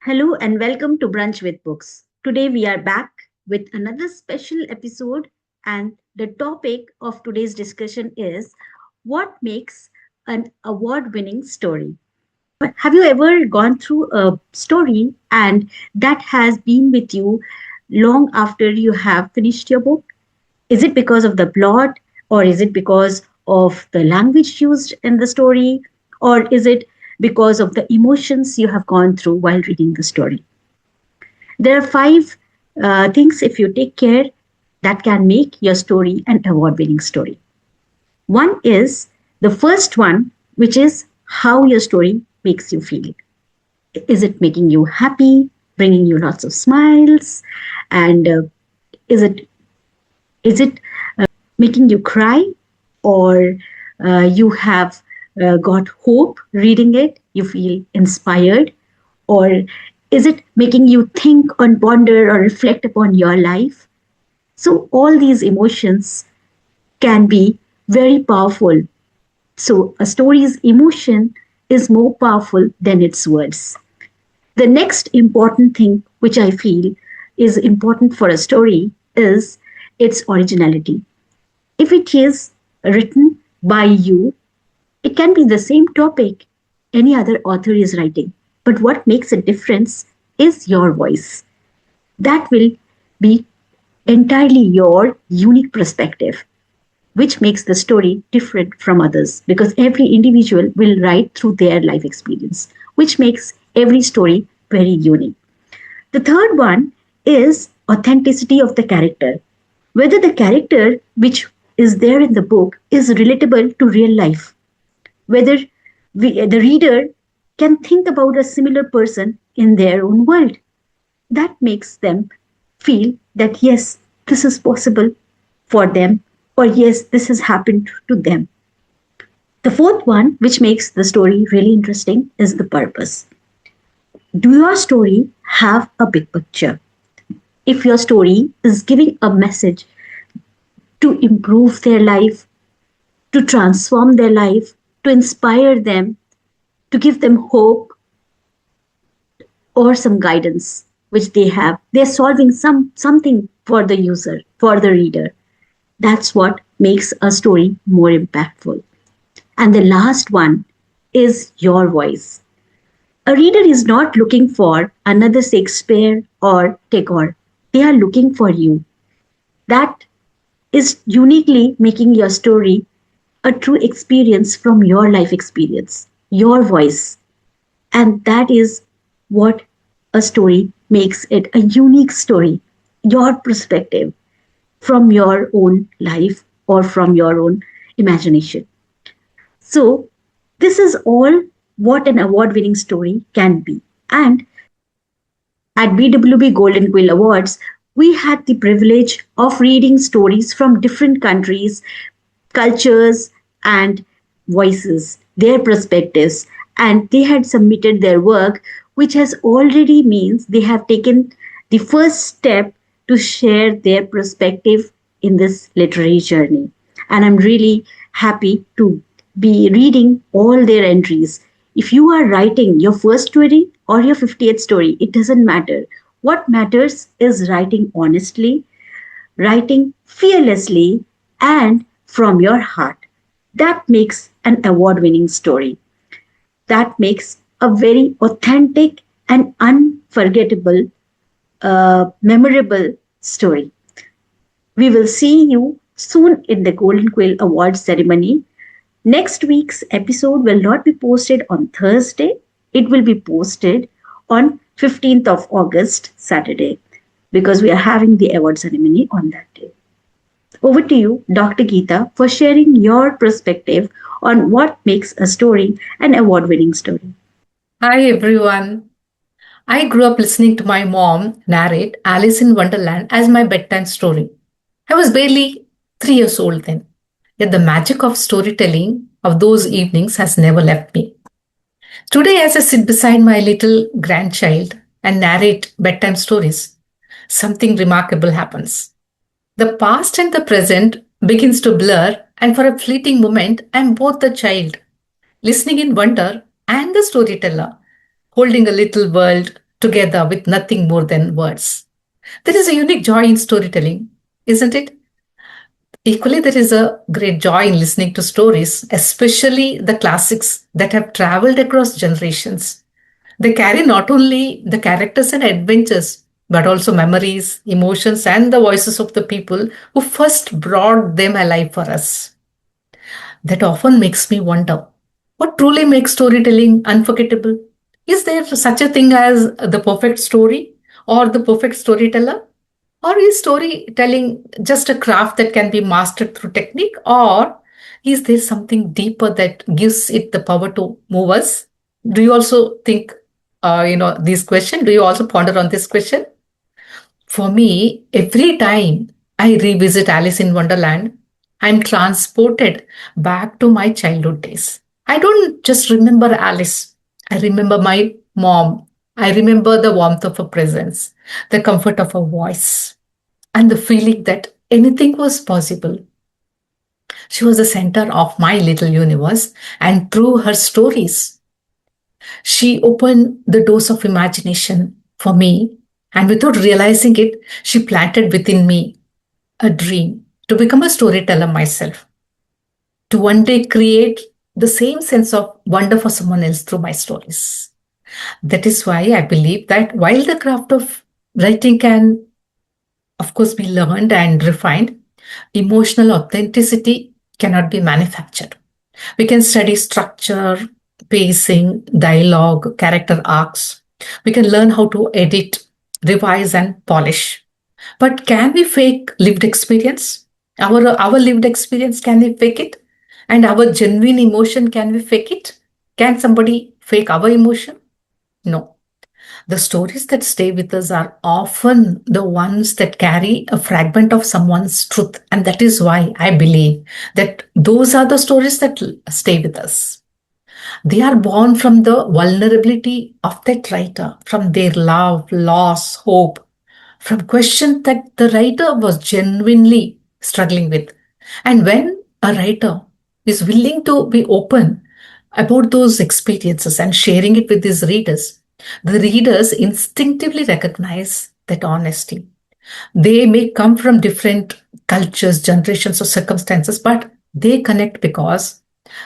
Hello and welcome to Brunch with Books. Today we are back with another special episode, and the topic of today's discussion is what makes an award winning story. Have you ever gone through a story and that has been with you long after you have finished your book? Is it because of the plot, or is it because of the language used in the story, or is it because of the emotions you have gone through while reading the story? There are five things, if you take care, that can make your story an award winning story. One is the first one, which is how your story makes you feel. Is it making you happy, bringing you lots of smiles? And is it is it making you cry, or you have got hope reading it, you feel inspired, or is it making you think or ponder or reflect upon your life? So all these emotions can be very powerful. So a story's emotion is more powerful than its words. The next important thing which I feel is important for a story is its originality. If it is written by you, it can be the same topic any other author is writing. But what makes a difference is your voice. That will be entirely your unique perspective, which makes the story different from others because every individual will write through their life experience, which makes every story very unique. The third one is authenticity of the character. Whether the character which is there in the book is relatable to real life, whether the reader can think about a similar person in their own world. That makes them feel that yes, this is possible for them, or yes, this has happened to them. The fourth one, which makes the story really interesting, is the purpose. Do your story have a big picture? If your story is giving a message to improve their life, to transform their life, to inspire them, to give them hope or some guidance which they have, they're solving something for the user, for the reader. That's what makes a story more impactful. And the last one is your voice. A reader is not looking for another Shakespeare or Tagore. They are looking for you. That is uniquely making your story a true experience from your life experience, your voice. And that is what a story makes it a unique story, your perspective from your own life or from your own imagination. So, this is all what an award winning story can be. And at BWB Golden Quill Awards, we had the privilege of reading stories from different countries, cultures, and voices, their perspectives, and they had submitted their work, which has already means they have taken the first step to share their perspective in this literary journey. And I'm really happy to be reading all their entries. If you are writing your first story or your 50th story, it doesn't matter. What matters is writing honestly, writing fearlessly, and from your heart. That makes an award winning story. That makes a very authentic and unforgettable, memorable story. We will see you soon in the Golden Quill Awards ceremony. Next week's episode will not be posted on Thursday. It will be posted on 15th of August, Saturday, because we are having the award ceremony on that day. Over to you, Dr. Geeta, for sharing your perspective on what makes a story an award winning story. Hi everyone. I grew up listening to my mom narrate Alice in Wonderland as my bedtime story. I was barely 3 years old then. Yet the magic of storytelling of those evenings has never left me. Today, as I sit beside my little grandchild and narrate bedtime stories, something remarkable happens. The past and the present begins to blur, and for a fleeting moment, I'm both the child, listening in wonder, and the storyteller, holding a little world together with nothing more than words. There is a unique joy in storytelling, isn't it? Equally, there is a great joy in listening to stories, especially the classics that have traveled across generations. They carry not only the characters and adventures, but also memories, emotions, and the voices of the people who first brought them alive for us. That often makes me wonder what truly makes storytelling unforgettable? Is there such a thing as the perfect story or the perfect storyteller? Or is storytelling just a craft that can be mastered through technique? Or is there something deeper that gives it the power to move us? Do you also think, this question? Do you also ponder on this question? For me, every time I revisit Alice in Wonderland, I'm transported back to my childhood days. I don't just remember Alice, I remember my mom. I remember the warmth of her presence, the comfort of her voice, and the feeling that anything was possible. She was the center of my little universe, and through her stories, she opened the doors of imagination for me. And without realizing it, she planted within me a dream to become a storyteller myself, to one day create the same sense of wonder for someone else through my stories. That is why I believe that while the craft of writing can, of course, be learned and refined, emotional authenticity cannot be manufactured. We can study structure, pacing, dialogue, character arcs. We can learn how to edit, revise, and polish. But can we fake lived experience? Our lived experience, can we fake it? And our genuine emotion, can we fake it? Can somebody fake our emotion? No. The stories that stay with us are often the ones that carry a fragment of someone's truth. And that is why I believe that those are the stories that stay with us. They are born from the vulnerability of that writer, from their love, loss, hope, from questions that the writer was genuinely struggling with. And when a writer is willing to be open about those experiences and sharing it with his readers, the readers instinctively recognize that honesty. They may come from different cultures, generations, or circumstances, but they connect because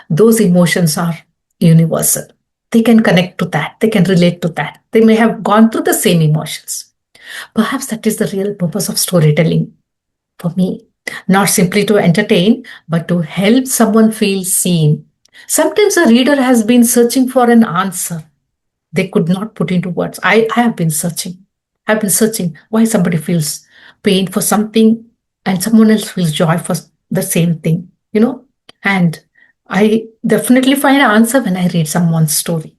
those emotions are universal. They can connect to that, they can relate to that. They may have gone through the same emotions. Perhaps that is the real purpose of storytelling for me. Not simply to entertain, but to help someone feel seen. Sometimes a reader has been searching for an answer they could not put into words. I have been searching. I've been searching why somebody feels pain for something and someone else feels joy for the same thing, And I definitely find an answer when I read someone's story.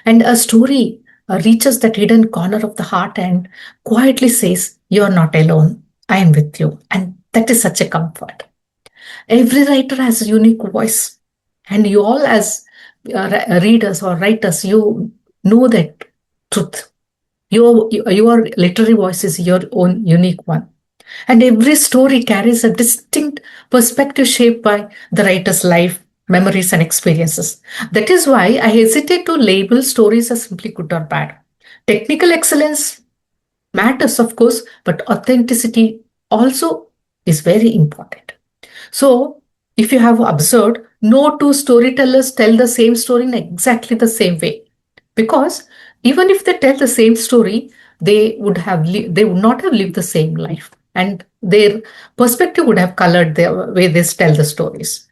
And a story reaches that hidden corner of the heart and quietly says, "You're not alone. I am with you." And that is such a comfort. Every writer has a unique voice. And you all, as readers or writers, you know that truth. Your literary voice is your own unique one. And every story carries a distinct perspective shaped by the writer's life, memories, and experiences. That is why I hesitate to label stories as simply good or bad. Technical excellence matters, of course, but authenticity also is very important. So, if you have observed, no two storytellers tell the same story in exactly the same way. Because even if they tell the same story, they would not have lived the same life, and their perspective would have colored the way they tell the stories.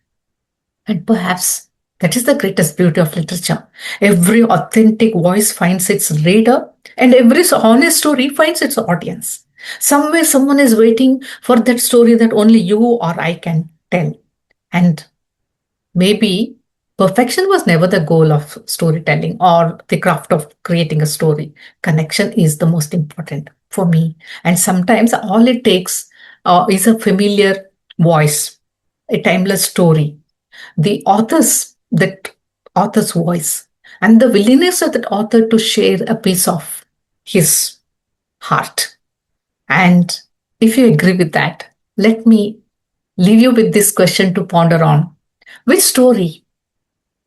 And perhaps that is the greatest beauty of literature. Every authentic voice finds its reader, and every honest story finds its audience. Somewhere, someone is waiting for that story that only you or I can tell. And maybe perfection was never the goal of storytelling or the craft of creating a story. Connection is the most important for me. And sometimes all it takes is a familiar voice, a timeless story, the that author's voice, and the willingness of that author to share a piece of his heart. And if you agree with that, let me leave you with this question to ponder on. Which story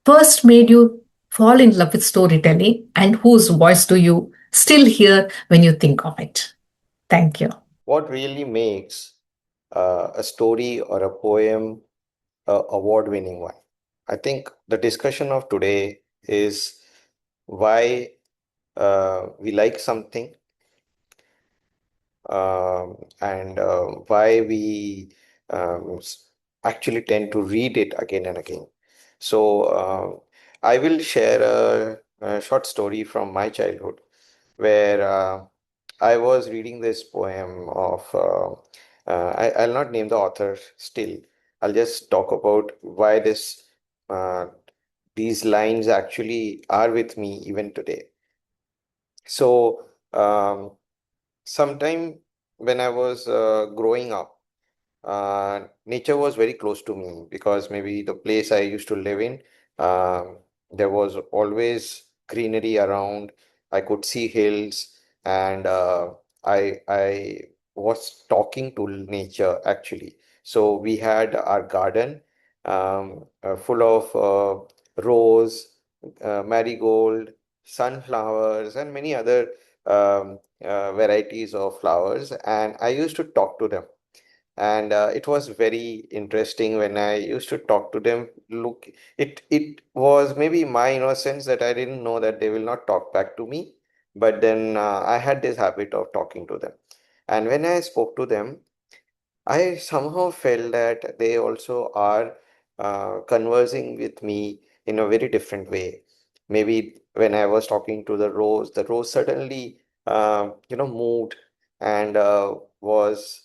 first made you fall in love with storytelling, and whose voice do you still here when you think of it. Thank you. What really makes a story or a poem a award-winning one? I think the discussion of today is why we like something, and why we actually tend to read it again and again. So, I will share a short story from my childhood where I was reading this poem of, I'll not name the author still. I'll just talk about why uh, these lines actually are with me even today. So, sometime when I was growing up, nature was very close to me because maybe the place I used to live in, there was always greenery around. I could see hills, and I was talking to nature actually. So we had our garden full of rose, marigold, sunflowers, and many other varieties of flowers, and I used to talk to them. And it was very interesting when I used to talk to them. Look, it was maybe my innocence that I didn't know that they will not talk back to me. But then I had this habit of talking to them. And when I spoke to them, I somehow felt that they also are conversing with me in a very different way. Maybe when I was talking to the rose suddenly, moved and was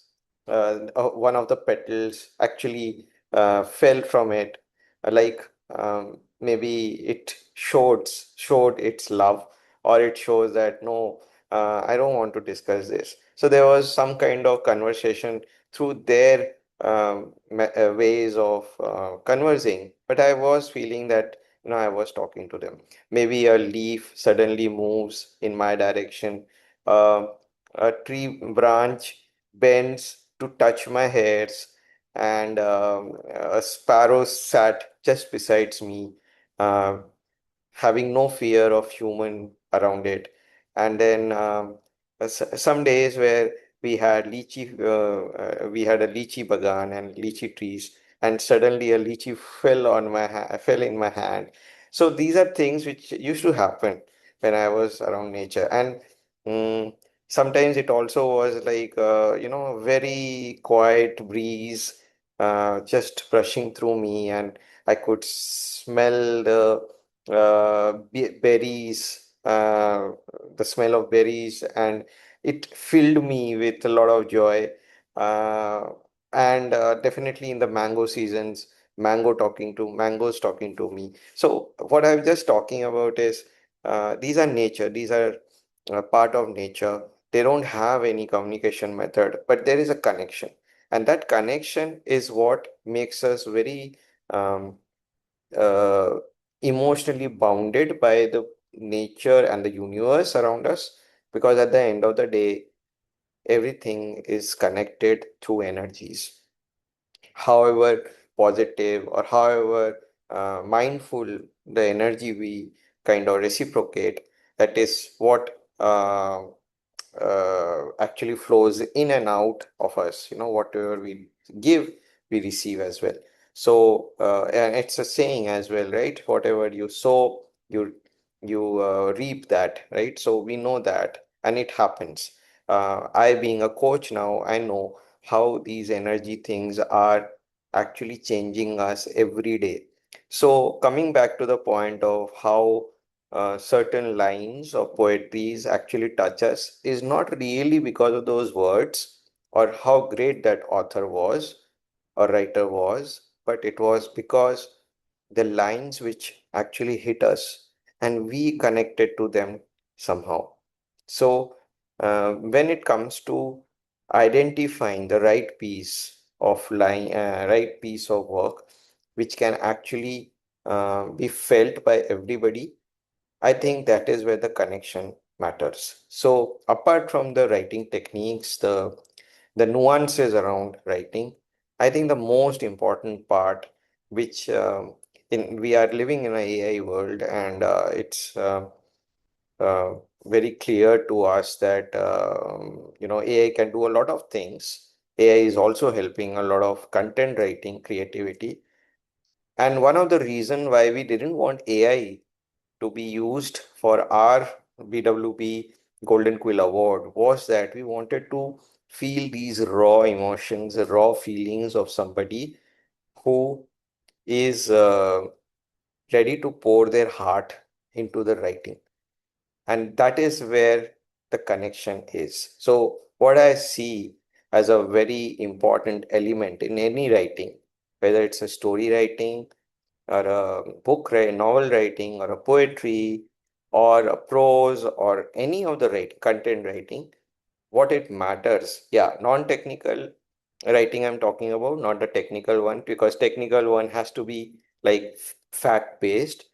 one of the petals actually fell from it, like maybe it showed its love, or it shows that no, I don't want to discuss this. So there was some kind of conversation through their ways of conversing, but I was feeling that I was talking to them. Maybe a leaf suddenly moves in my direction, uh, a tree branch bends to touch my hairs, and a sparrow sat just besides me, uh, having no fear of human around it. And then some days where we had a lychee bagan and lychee trees, and suddenly a lychee fell in my hand. So these are things which used to happen when I was around nature. And mm, sometimes it also was like a very quiet breeze just brushing through me, and I could smell berries, the smell of berries, and it filled me with a lot of joy. Uh, and definitely in the mango seasons, mangoes talking to me. So what I'm just talking about is these are nature, these are part of nature. They don't have any communication method, but there is a connection. And that connection is what makes us very um, uh, emotionally bounded by the nature and the universe around us, because at the end of the day, everything is connected through energies. However positive or however mindful the energy we kind of reciprocate, that is what actually flows in and out of us. Whatever we give, we receive as well. So and it's a saying as well, right? Whatever you sow, you reap that, right? So we know that, and it happens. I being a coach now, I know how these energy things are actually changing us every day. So coming back to the point of how certain lines of poetries actually touch us is not really because of those words or how great that author was or writer was, but it was because the lines which actually hit us and we connected to them somehow. So, when it comes to identifying the right piece of work, which can actually be felt by everybody, I think that is where the connection matters. So, apart from the writing techniques, the nuances around writing, I think the most important part, which in we are living in a AI world, and it's very clear to us that AI can do a lot of things. AI is also helping a lot of content writing, creativity. And one of the reason why we didn't want AI to be used for our BWB Golden Quill Award was that we wanted to feel these raw emotions, the raw feelings of somebody who is ready to pour their heart into the writing. And that is where the connection is. So, what I see as a very important element in any writing, whether it's a story writing or a novel writing or a poetry or a prose or any of the content writing, what it matters, yeah, non-technical writing I'm talking about, not the technical one, because technical one has to be like fact-based.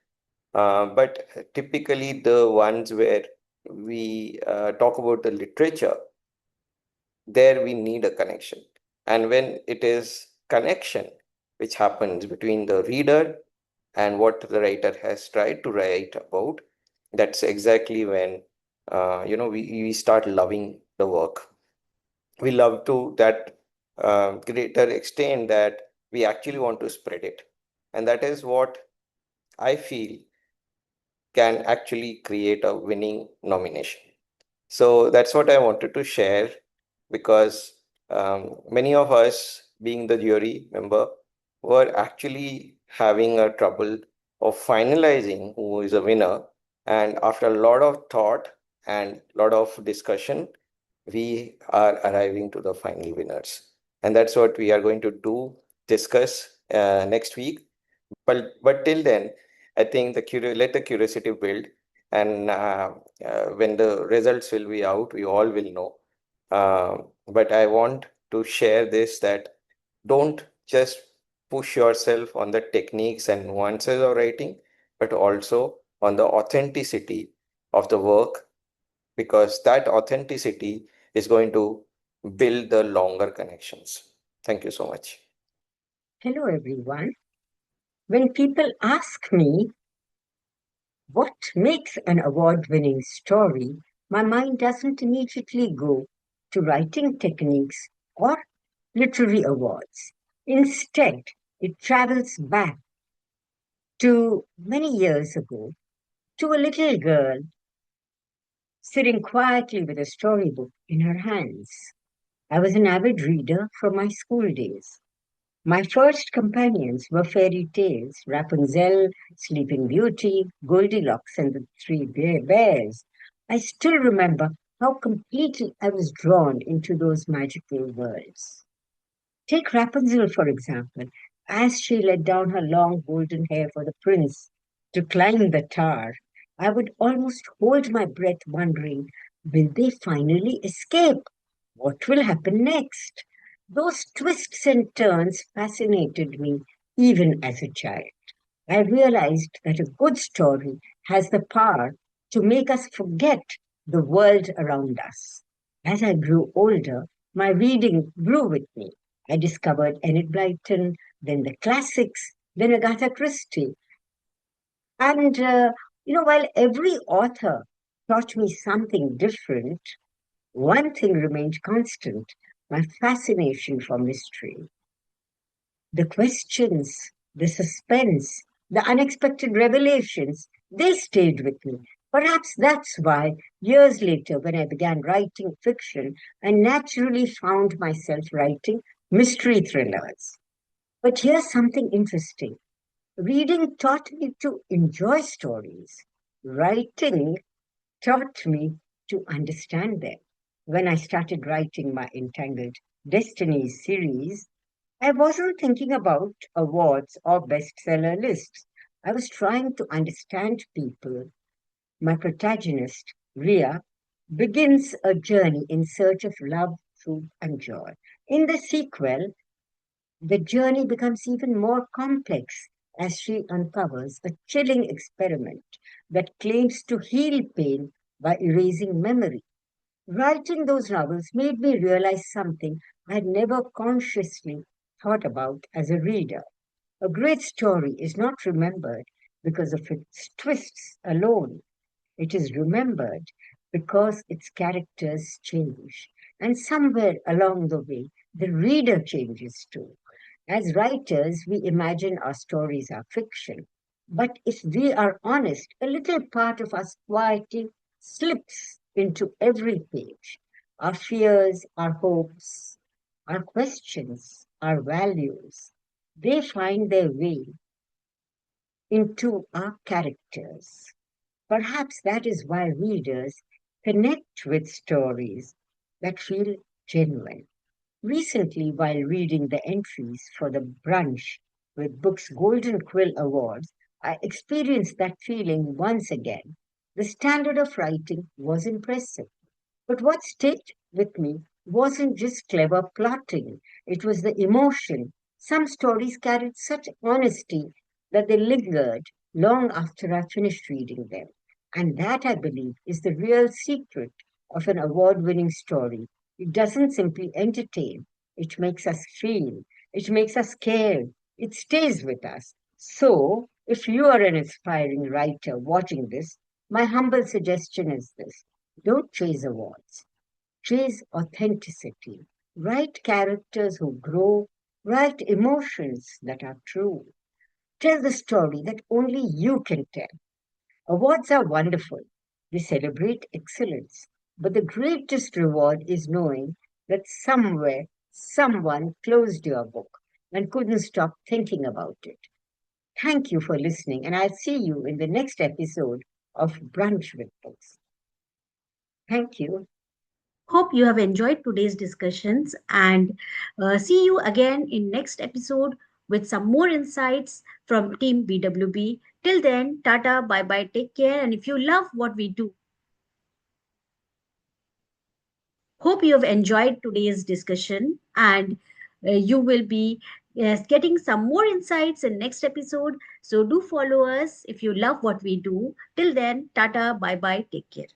But typically the ones where we talk about the literature, there we need a connection. And when it is connection, which happens between the reader and what the writer has tried to write about, that's exactly when we start loving the work. We love to that greater extent that we actually want to spread it. And that is what I feel can actually create a winning nomination. So that's what I wanted to share, because many of us, being the jury member, were actually having a trouble of finalizing who is a winner. And after a lot of thought and a lot of discussion, we are arriving to the final winners. And that's what we are going to do, discuss next week. But till then, I think let the curiosity build, and when the results will be out, we all will know. But I want to share this, that don't just push yourself on the techniques and nuances of writing, but also on the authenticity of the work, because that authenticity is going to build the longer connections. Thank you so much. Hello, everyone. When people ask me what makes an award winning story, my mind doesn't immediately go to writing techniques or literary awards. Instead, it travels back to many years ago to a little girl sitting quietly with a storybook in her hands. I was an avid reader from my school days. My first companions were fairy tales, Rapunzel, Sleeping Beauty, Goldilocks, and the Three Bears. I still remember how completely I was drawn into those magical worlds. Take Rapunzel, for example, as she let down her long golden hair for the prince to climb the tower. I would almost hold my breath, wondering, will they finally escape? What will happen next? Those twists and turns fascinated me even as a child. I realized that a good story has the power to make us forget the world around us. As I grew older, my reading grew with me. I discovered Enid Blyton, then the classics, then Agatha Christie. And, while every author taught me something different, one thing remained constant: my fascination for mystery. The questions, the suspense, the unexpected revelations, they stayed with me. Perhaps that's why, years later, when I began writing fiction, I naturally found myself writing mystery thrillers. But here's something interesting. Reading taught me to enjoy stories. Writing taught me to understand them. When I started writing my Entangled Destinies series, I wasn't thinking about awards or bestseller lists. I was trying to understand people. My protagonist, Ria, begins a journey in search of love, truth, and joy. In the sequel, the journey becomes even more complex as she uncovers a chilling experiment that claims to heal pain by erasing memory. Writing those novels made me realize something I had never consciously thought about as a reader. A great story is not remembered because of its twists alone. It is remembered because its characters change. And somewhere along the way, the reader changes too. As writers, we imagine our stories are fiction. But if we are honest, a little part of us quietly slips into every page. Our fears, our hopes, our questions, our values, they find their way into our characters. Perhaps that is why readers connect with stories that feel genuine. Recently, while reading the entries for the Brunch with Books Golden Quill Awards, I experienced that feeling once again. The standard of writing was impressive. But what stayed with me wasn't just clever plotting, it was the emotion. Some stories carried such honesty that they lingered long after I finished reading them. And that, I believe, is the real secret of an award winning story. It doesn't simply entertain, it makes us feel, it makes us care, it stays with us. So, if you are an aspiring writer watching this, my humble suggestion is this: don't chase awards, chase authenticity. Write characters who grow, write emotions that are true. Tell the story that only you can tell. Awards are wonderful, they celebrate excellence. But the greatest reward is knowing that somewhere someone closed your book and couldn't stop thinking about it. Thank you for listening, and I'll see you in the next episode of Brunch with Books. Thank you. Hope you have enjoyed today's discussions and see you again in next episode with some more insights from Team BWB. Till then, tata, bye bye, take care. And if you love what we do, hope you have enjoyed today's discussion and you will be getting some more insights in next episode. So do follow us if you love what we do. Till then, tata, bye bye, take care.